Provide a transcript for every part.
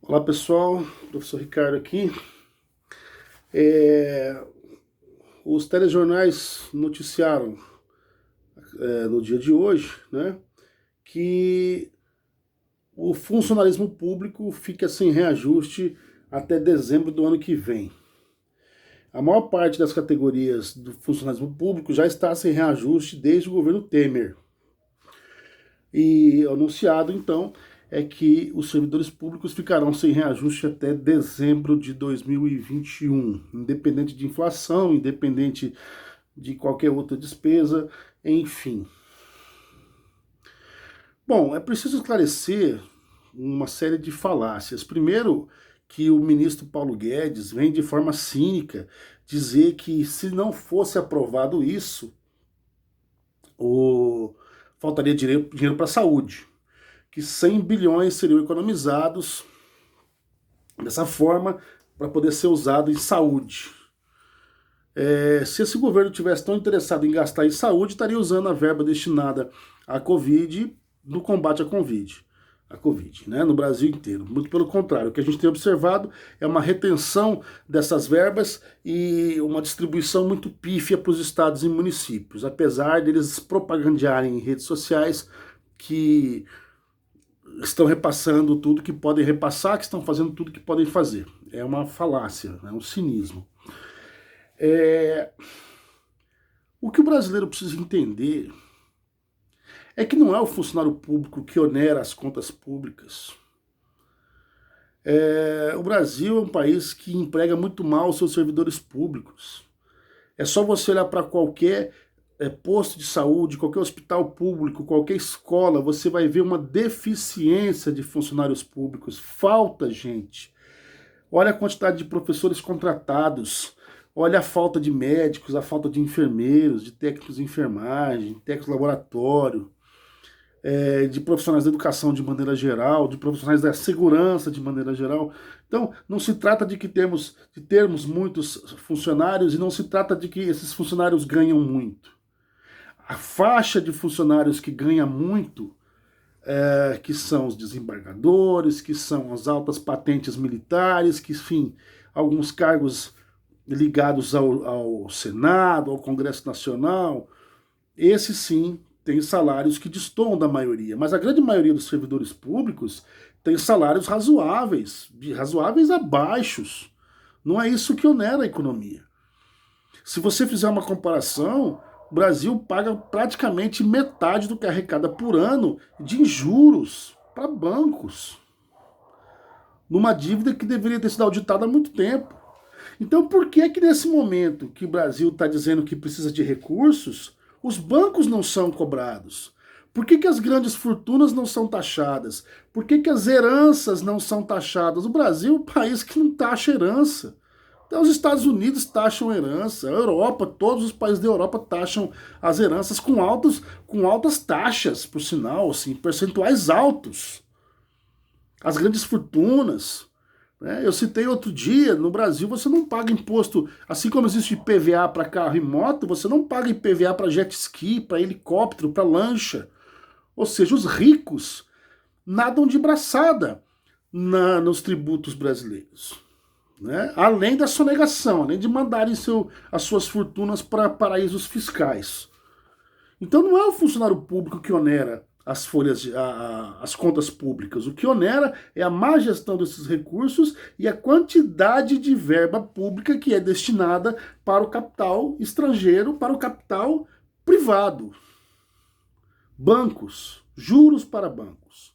Olá pessoal, professor Ricardo aqui. É, os telejornais noticiaram no dia de hoje, né, que o funcionalismo público fica sem reajuste até dezembro do ano que vem. A maior parte das categorias do funcionalismo público já está sem reajuste desde o governo Temer. E anunciado, então, é que os servidores públicos ficarão sem reajuste até dezembro de 2021, independente de inflação, independente de qualquer outra despesa, enfim. Bom, é preciso esclarecer uma série de falácias. Primeiro, que o ministro Paulo Guedes vem de forma cínica dizer que se não fosse aprovado isso, faltaria dinheiro para a saúde, que 100 bilhões seriam economizados dessa forma para poder ser usado em saúde. Se esse governo tivesse tão interessado em gastar em saúde, estaria usando a verba destinada à Covid no combate à Covid. Né, no Brasil inteiro. Muito pelo contrário, o que a gente tem observado é uma retenção dessas verbas e uma distribuição muito pífia para os estados e municípios, apesar deles propagandearem em redes sociais que estão repassando tudo que podem repassar, que estão fazendo tudo que podem fazer. É uma falácia, é um cinismo. O que o brasileiro precisa entender é que não é o funcionário público que onera as contas públicas. O Brasil é um país que emprega muito mal os seus servidores públicos. É só você olhar para qualquer posto de saúde, qualquer hospital público, qualquer escola, você vai ver uma deficiência de funcionários públicos. Falta gente. Olha a quantidade de professores contratados, olha a falta de médicos, a falta de enfermeiros, de técnicos de enfermagem, técnicos de laboratório, de profissionais da educação de maneira geral, de profissionais da segurança de maneira geral. Então, não se trata de termos muitos funcionários e não se trata de que esses funcionários ganham muito. A faixa de funcionários que ganha muito, que são os desembargadores, que são as altas patentes militares, que, enfim, alguns cargos ligados ao Senado, ao Congresso Nacional, esses sim têm salários que destoam da maioria, mas a grande maioria dos servidores públicos tem salários razoáveis, razoáveis a baixos. Não é isso que onera a economia. Se você fizer uma comparação, o Brasil paga praticamente metade do que arrecada por ano de juros para bancos, numa dívida que deveria ter sido auditada há muito tempo. Então, por que nesse momento que o Brasil está dizendo que precisa de recursos, os bancos não são cobrados? Por que as grandes fortunas não são taxadas? Por que as heranças não são taxadas? O Brasil é um país que não taxa herança. Então, os Estados Unidos taxam herança, a Europa, todos os países da Europa taxam as heranças com altas taxas, por sinal, assim, percentuais altos. As grandes fortunas. Eu citei outro dia, no Brasil você não paga imposto, assim como existe IPVA para carro e moto, você não paga IPVA para jet ski, para helicóptero, para lancha. Ou seja, os ricos nadam de braçada nos tributos brasileiros. Além da sonegação, além de mandarem as suas fortunas para paraísos fiscais. Então não é o funcionário público que onera as folhas, as contas públicas. O que onera é a má gestão desses recursos e a quantidade de verba pública que é destinada para o capital estrangeiro, para o capital privado. Bancos, juros para bancos.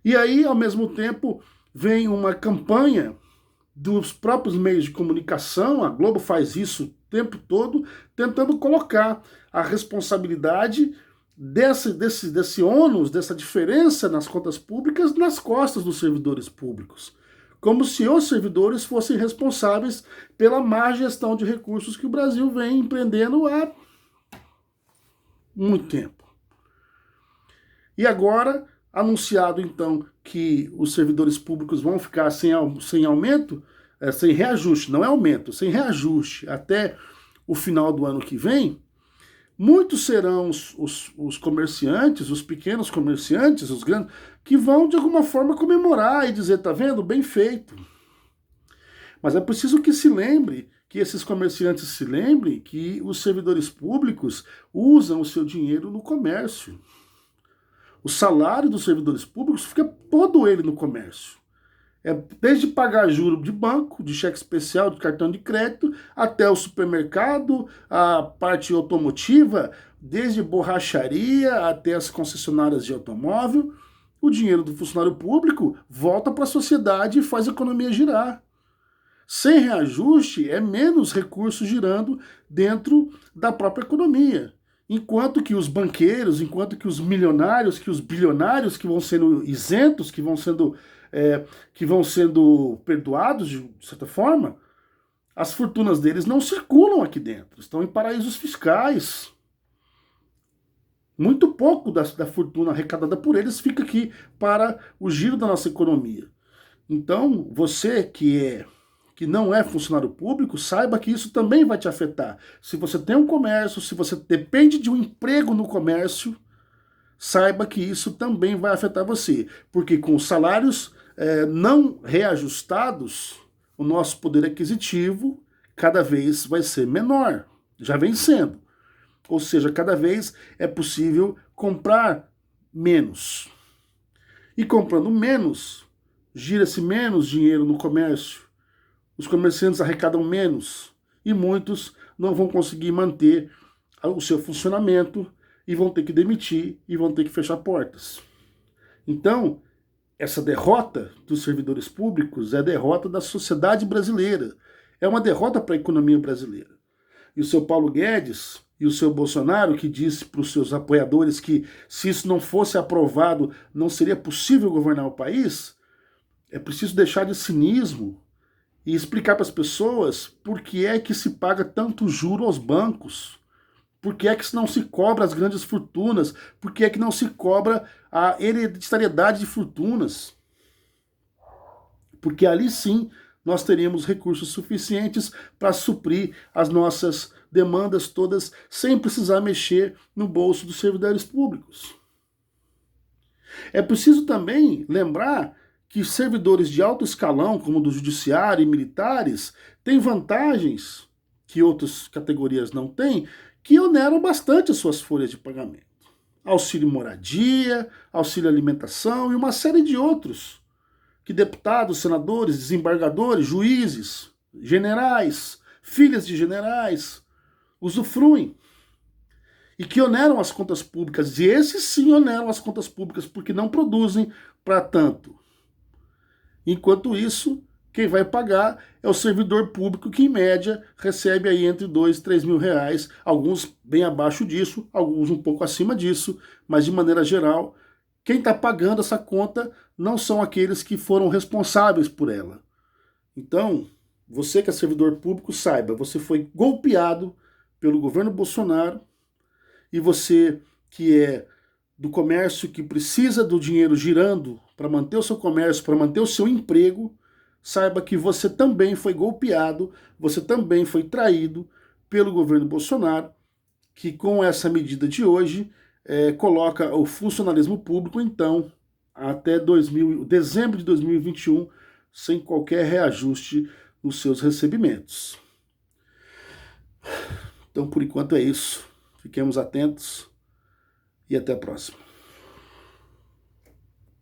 E aí, ao mesmo tempo, vem uma campanha dos próprios meios de comunicação, a Globo faz isso o tempo todo, tentando colocar a responsabilidade desse ônus, dessa diferença nas contas públicas nas costas dos servidores públicos. Como se os servidores fossem responsáveis pela má gestão de recursos que o Brasil vem empreendendo há muito tempo. E agora, anunciado então que os servidores públicos vão ficar sem aumento, sem reajuste, não é aumento, sem reajuste até o final do ano que vem, Muitos serão os comerciantes, os pequenos comerciantes, os grandes, que vão de alguma forma comemorar e dizer, tá vendo? Bem feito. Mas é preciso que se lembre, que esses comerciantes se lembrem que os servidores públicos usam o seu dinheiro no comércio. O salário dos servidores públicos fica todo ele no comércio. Desde pagar juro de banco, de cheque especial, de cartão de crédito, até o supermercado, a parte automotiva, desde borracharia até as concessionárias de automóvel. O dinheiro do funcionário público volta para a sociedade e faz a economia girar. Sem reajuste, é menos recursos girando dentro da própria economia. Enquanto que os banqueiros, enquanto que os milionários, que os bilionários que vão sendo isentos, que vão sendo perdoados de certa forma, as fortunas deles não circulam aqui dentro, estão em paraísos fiscais. Muito pouco da fortuna arrecadada por eles fica aqui para o giro da nossa economia. Então, você que não é funcionário público, saiba que isso também vai te afetar. Se você tem um comércio, se você depende de um emprego no comércio, saiba que isso também vai afetar você. Porque com os salários não reajustados, o nosso poder aquisitivo cada vez vai ser menor. Já vem sendo. Ou seja, cada vez é possível comprar menos. E comprando menos, gira-se menos dinheiro no comércio. Os comerciantes arrecadam menos e muitos não vão conseguir manter o seu funcionamento e vão ter que demitir e vão ter que fechar portas. Então, essa derrota dos servidores públicos é a derrota da sociedade brasileira. É uma derrota para a economia brasileira. E o seu Paulo Guedes e o seu Bolsonaro, que disse para os seus apoiadores que se isso não fosse aprovado, não seria possível governar o país, é preciso deixar de cinismo e explicar para as pessoas por que é que se paga tanto juro aos bancos, por que é que não se cobra as grandes fortunas, por que é que não se cobra a hereditariedade de fortunas. Porque ali sim nós teríamos recursos suficientes para suprir as nossas demandas todas sem precisar mexer no bolso dos servidores públicos. É preciso também lembrar que servidores de alto escalão, como do judiciário e militares, têm vantagens que outras categorias não têm, que oneram bastante as suas folhas de pagamento. Auxílio moradia, auxílio alimentação e uma série de outros, que deputados, senadores, desembargadores, juízes, generais, filhas de generais, usufruem. E que oneram as contas públicas, e esses sim oneram as contas públicas, porque não produzem para tanto. Enquanto isso, quem vai pagar é o servidor público que, em média, recebe aí entre 2 e 3 mil reais, alguns bem abaixo disso, alguns um pouco acima disso, mas de maneira geral, quem está pagando essa conta não são aqueles que foram responsáveis por ela. Então, você que é servidor público, saiba, você foi golpeado pelo governo Bolsonaro e você que é do comércio, que precisa do dinheiro girando para manter o seu comércio, para manter o seu emprego, saiba que você também foi golpeado, você também foi traído pelo governo Bolsonaro, que com essa medida de hoje coloca o funcionalismo público, então, até dezembro de 2021, sem qualquer reajuste nos seus recebimentos. Então, por enquanto é isso. Fiquemos atentos e até a próxima.